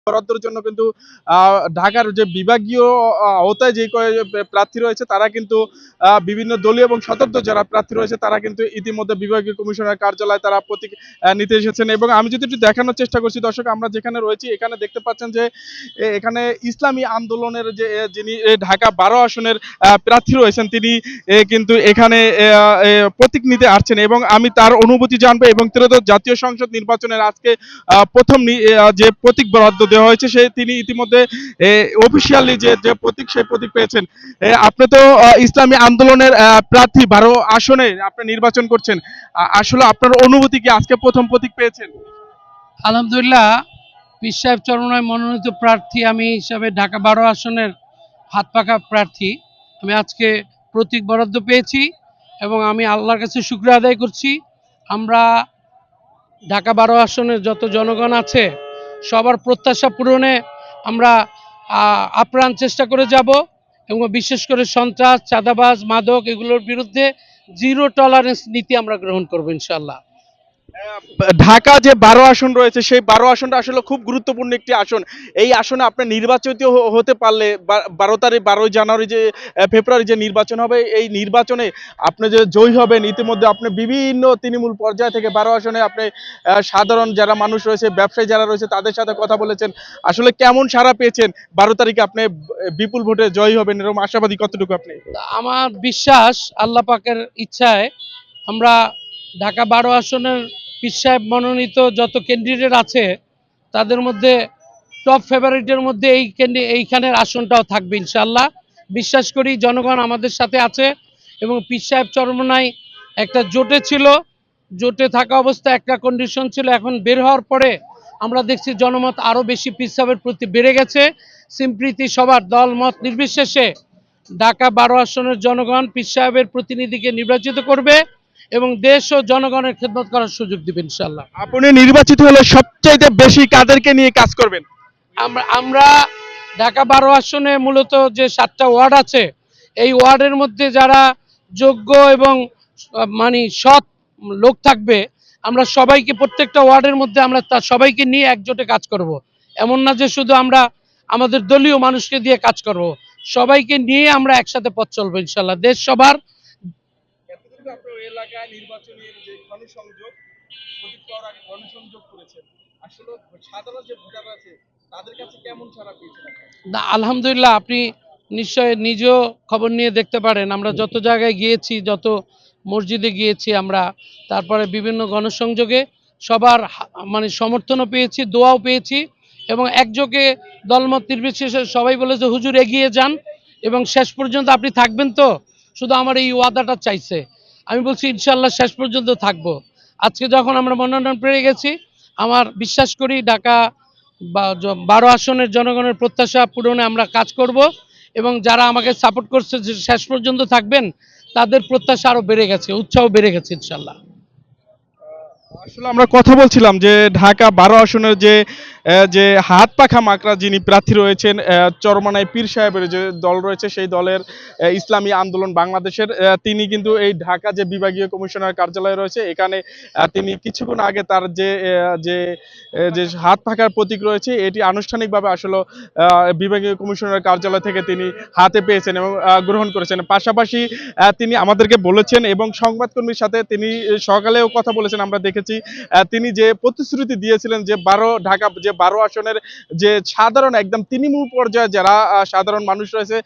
বরাদ্দের জন্য কিন্তু ঢাকার যে বিভাগীয় আওতায় যে প্রার্থী রয়েছে তারা কিন্তু বিভিন্ন দলীয় এবং স্বতন্ত্র যারা প্রার্থী রয়েছে তারা কিন্তু ইতিমধ্যে বিভাগীয় কমিশনার কার্যালয়ে তারা প্রতীক নিতে এসেছেন। এবং আমি যদি একটু দেখানোর চেষ্টা করছি দর্শক, আমরা যেখানে রয়েছি এখানে দেখতে পাচ্ছেন যে এখানে ইসলামী আন্দোলনের যে যিনি ঢাকা 12 আসনের প্রার্থী রয়েছেন তিনি কিন্তু এখানে প্রতীক নিতে আসছেন এবং আমি তার অনুভূতি জানবো এবং ত্রয়োদশ জাতীয় সংসদ নির্বাচনের আজকে প্রথম যে প্রতীক বরাদ্দ দেওয়া হয়েছে সে তিনি ইতিমধ্যে অফিসিয়ালি যে প্রতীক সেই প্রতীক পেয়েছেন। আপনি তো ইসলামী আন্দোলনের প্রার্থী 12 আসনে আপনি নির্বাচন করছেন, আসলে আপনার অনুভূতি কি আজকে প্রথম প্রতীক পেয়েছেন? আলহামদুলিল্লাহ, পীর সাহেব চরমনায় মনোনীত প্রার্থী আমি হিসাবে ঢাকা 12 আসনের হাত পাখা প্রার্থী। আমি আজকে প্রতীক বরাদ্দ পেয়েছি এবং আমি আল্লাহর কাছে শুকরিয়া আদায় করছি। আমরা ঢাকা 12 আসনের যত জনগণ আছে সবার প্রত্যাশা পূরণে আমরা আপ্রাণ চেষ্টা করে যাব এবং বিশেষ করে সন্ত্রাস, চাঁদাবাজ, মাদক এগুলোর বিরুদ্ধে জিরো টলারেন্স নীতি আমরা গ্রহণ করব ইনশাআল্লাহ। ঢাকা যে 12 আসন রয়েছে সেই 12 আসনটা আসলে খুব গুরুত্বপূর্ণ একটি আসন। এই আসনে আপনি নির্বাচিত হতে পারলে 12 জানুয়ারি যে ফেব্রুয়ারি যে নির্বাচন হবে এই নির্বাচনে আপনি যে জয়ী হবেন, ইতিমধ্যে আপনি বিভিন্ন তৃণমূল পর্যায় থেকে 12 আসনে আপনি সাধারণ যারা মানুষ রয়েছে, ব্যবসায়ী যারা রয়েছে তাদের সাথে কথা বলেছেন। আসলে কেমন সাড়া পেয়েছেন? 12 তারিখে আপনি বিপুল ভোটে জয়ী হবেন এরকম আশাবাদী কতটুকু আপনি? আমার বিশ্বাস আল্লাহ পাকের ইচ্ছায় আমরা ঢাকা 12 আসনের পীর সাহেব মনোনীত যত ক্যান্ডিডেট আছে তাদের মধ্যে টপ ফেভারিটের মধ্যে এইখানের আসনটাও থাকবে ইনশাআল্লাহ। বিশ্বাস করি জনগণ আমাদের সাথে আছে এবং পীর সাহেব চরমনায় একটা জোটে ছিল, জোটে থাকা অবস্থায় একটা কন্ডিশন ছিল, এখন বের হওয়ার পরে আমরা দেখছি জনমত আরও বেশি পীর সাহেবের প্রতি বেড়ে গেছে। সিম্প্রীতি সবার দল মত নির্বিশেষে ঢাকা 12 আসনের জনগণ পীর সাহেবের প্রতিনিধিকে নির্বাচিত করবে এবং দেশ ও জনগণের খেদমত করার সুযোগ দিবেন ইনশাআল্লাহ। আপনি নির্বাচিত হলে সবচাইতে বেশি কাদেরকে নিয়ে কাজ করবেন? আমরা ঢাকা 12 আসনে মূলত যে 7টা ওয়ার্ড আছে এই ওয়ার্ডের মধ্যে যারা যোগ্য এবং মানে সৎ লোক থাকবে আমরা সবাইকে প্রত্যেকটা ওয়ার্ডের মধ্যে আমরা সবাইকে নিয়ে একজোটে কাজ করব। এমন না যে শুধু আমরা আমাদের দলীয় মানুষকে দিয়ে কাজ করব, সবাইকে নিয়ে আমরা একসাথে পথ চলবো ইনশাআল্লাহ। দেশ সবার না, আলহামদুলিল্লাহ আপনি নিশ্চয় নিজেও খবর নিয়ে দেখতে পারেন। আমরা যত জায়গায় গিয়েছি, যত মসজিদে গিয়েছি আমরা, তারপরে বিভিন্ন গণসংযোগে সবার মানে সমর্থনও পেয়েছি, দোয়াও পেয়েছি এবং একযোগে দলমত নির্বিশেষে সবাই বলে যে হুজুর এগিয়ে যান এবং শেষ পর্যন্ত আপনি থাকবেন। তো শুধু আমার এই ওয়াদাটা চাইছে, আমি বলছি ইনশাআল্লাহ শেষ পর্যন্ত থাকবো। আজকে যখন আমরা মনোনয়ন পেয়ে গেছি আমার বিশ্বাস করি ঢাকা 12 আসনের জনগণের প্রত্যাশা পূরণে আমরা কাজ করব এবং যারা আমাকে সাপোর্ট করছে যে শেষ পর্যন্ত থাকবেন তাদের প্রত্যাশা আরও বেড়ে গেছে, উৎসাহ বেড়ে গেছে ইনশাআল্লাহ। আসলে আমরা কথা বলছিলাম যে ঢাকা 12 আসনের যে হাত পাখা মাকড়া যিনি প্রার্থী রয়েছেন চরমনায় পীর সাহেবের যে দল রয়েছে সেই দলের ইসলামী আন্দোলন বাংলাদেশের তিনি কিন্তু এই ঢাকা যে বিভাগীয় কমিশনার কার্যালয় রয়েছে এখানে তিনি কিছুক্ষণ আগে তার যে হাত পাখার প্রতীক রয়েছে এটি আনুষ্ঠানিকভাবে আসলে বিভাগীয় কমিশনার কার্যালয় থেকে তিনি হাতে পেয়েছেন এবং গ্রহণ করেছেন। পাশাপাশি তিনি আমাদেরকে বলেছেন এবং সংবাদকর্মীর সাথে তিনি সকালেও কথা বলেছেন, আমরা দেখেছি তিনি যে প্রতিশ্রুতি দিয়েছিলেন যে ঢাকা যে 12 আসনের যে সাধারণ একদম তৃণমূল পর্যায়ে যারা সাধারণ মানুষ রয়েছে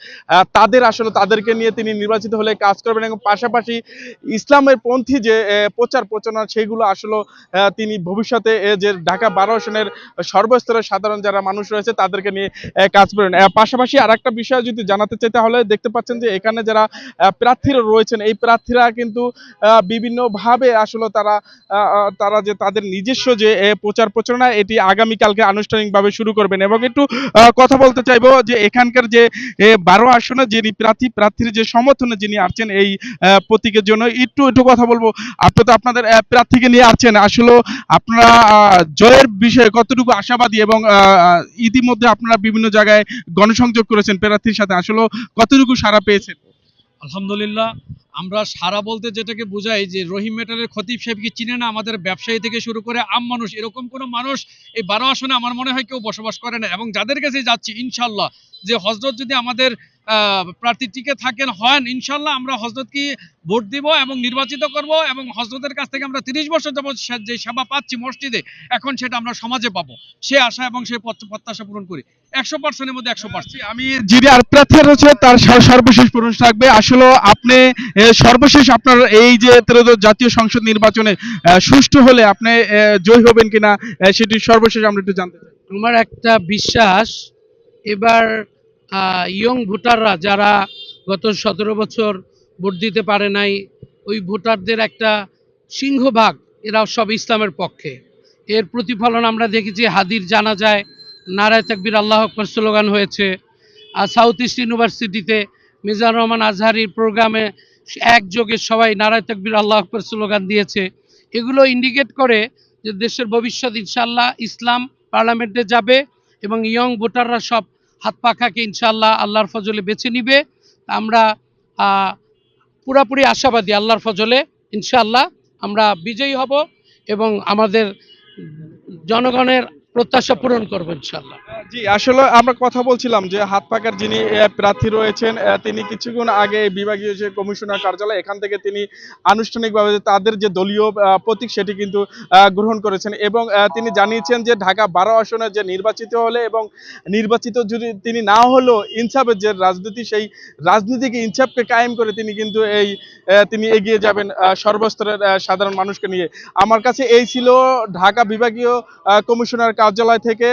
তাদেরকে নিয়ে তিনি নির্বাচিত হলে কাজ করবেন এবং পাশাপাশি ইসলামের পন্থী যে প্রচার প্রচারণা সেগুলো আসলে তিনি ভবিষ্যতে যে ঢাকা 12 আসনের সর্বস্তরের সাধারণ যারা মানুষ রয়েছে তাদেরকে নিয়ে কাজ করবেন। পাশাপাশি আরেকটা বিষয় যদি জানাতে চাই তাহলে দেখতে পাচ্ছেন যে এখানে যারা প্রার্থীরা রয়েছেন এই প্রার্থীরা কিন্তু বিভিন্নভাবে আসলে তারা যে তাদের নিজস্ব যে প্রচার প্রচারণা এটি আগামীকালকে আনুষ্ঠানিকভাবে শুরু করবেন এবং একটু কথা বলতে চাইবো যে এখানকার যে 12 আসনে যিনি প্রার্থীর যে সমর্থনে যিনি আসছেন এই প্রতীকের জন্য একটু কথা বলবো। আপনি তো আপনাদের প্রার্থীকে নিয়ে আসছেন, আসলে আপনারা জয়ের বিষয়ে কতটুকু আশাবাদী এবং ইতিমধ্যে আপনারা বিভিন্ন জায়গায় গণসংযোগ করেছেন প্রার্থীর সাথে, আসলে কতটুকু সাড়া পেয়েছেন? আলহামদুলিল্লাহ। আমরা সারা বলতে যেটাকে বোঝাই যে রহিম মেটালের খতিব সাহেবকে চিনে না আমাদের ব্যবসায়ী থেকে শুরু করে আম মানুষ, এরকম কোনো মানুষ এই 12 আসনে আমার মনে হয় কেউ বসবাস করে না। এবং যাদের কাছে যাচ্ছি ইনশাল্লাহ যে হজরত যদি আমাদের প্রার্থী টিকে থাকেন হন, ইনশাল্লাহ আমরা হজরতকে ভোট দিব এবং নির্বাচিত করব, এবং হজরতের কাছ থেকে আমরা 30 বছর যাবত যে সেবা পাচ্ছি মসজিদে, এখন সেটা আমরা সমাজে পাবো, সে আশা এবং সে প্রত্যাশা পূরণ করি 100%-এর মধ্যে 100%। আমি যিনি আর প্রার্থী রয়েছে তার সর্বশেষ প্রশ্ন থাকবে। আসলে আপনি সর্বশেষ আপনার এই যে ত্রয়োদশ জাতীয় সংসদ নির্বাচনে সুষ্ঠু হলে আপনি জয়ী হবেন কিনা, সেটি সর্বশেষ আমরা একটু জানতে চাই। আমার একটা বিশ্বাস, এবার ইয়ং ভোটাররা যারা গত 17 বছর ভোট দিতে পারে নাই, ওই ভোটারদের একটা সিংহভাগ এরা সব ইসলামের পক্ষে। এর প্রতিফলন আমরা দেখেছি হাদির জানাজায় নারায়ে তাকবীর আল্লাহু আকবার স্লোগান হয়েছে। সাউথ ইস্ট ইউনিভার্সিটিতে মিজানুর রহমান আজহারির প্রোগ্রামে একযোগে সবাই নারায়ে তাকবীর আল্লাহু আকবার স্লোগান দিয়েছে। এগুলো ইন্ডিকেট করে যে দেশের ভবিষ্যৎ ইনশাআল্লাহ ইসলাম পার্লামেন্টে যাবে, এবং ইয়ং ভোটাররা সব হাত পাখাকে ইনশাআল্লাহ আল্লাহর ফজলে বেছে নিবে। আমরা পুরাপুরি আশাবাদী আল্লাহর ফজলে ইনশাআল্লাহ আমরা বিজয়ী হব এবং আমাদের জনগণের প্রত্যাশা পূরণ করব ইনশাআল্লাহ। জি, আসলে আমরা কথা বলছিলাম যে হাত পাকার যিনি প্রার্থী রয়েছেন, তিনি কিছুক্ষণ আগে বিভাগীয় যে কমিশনার কার্যালয় এখান থেকে তিনি আনুষ্ঠানিকভাবে তাদের যে দলীয় প্রতীক সেটি কিন্তু গ্রহণ করেছেন, এবং তিনি জানিয়েছেন যে ঢাকা 12 আসনে যে নির্বাচিত হলে এবং নির্বাচিত যদি তিনি না হলেও ইনসাফের যে রাজনীতি, সেই রাজনীতিকে ইনসাফকে কায়েম করে তিনি কিন্তু তিনি এগিয়ে যাবেন সর্বস্তরের সাধারণ মানুষকে নিয়ে। আমার কাছে এই ছিল ঢাকা বিভাগীয় কমিশনার কার্যালয় থেকে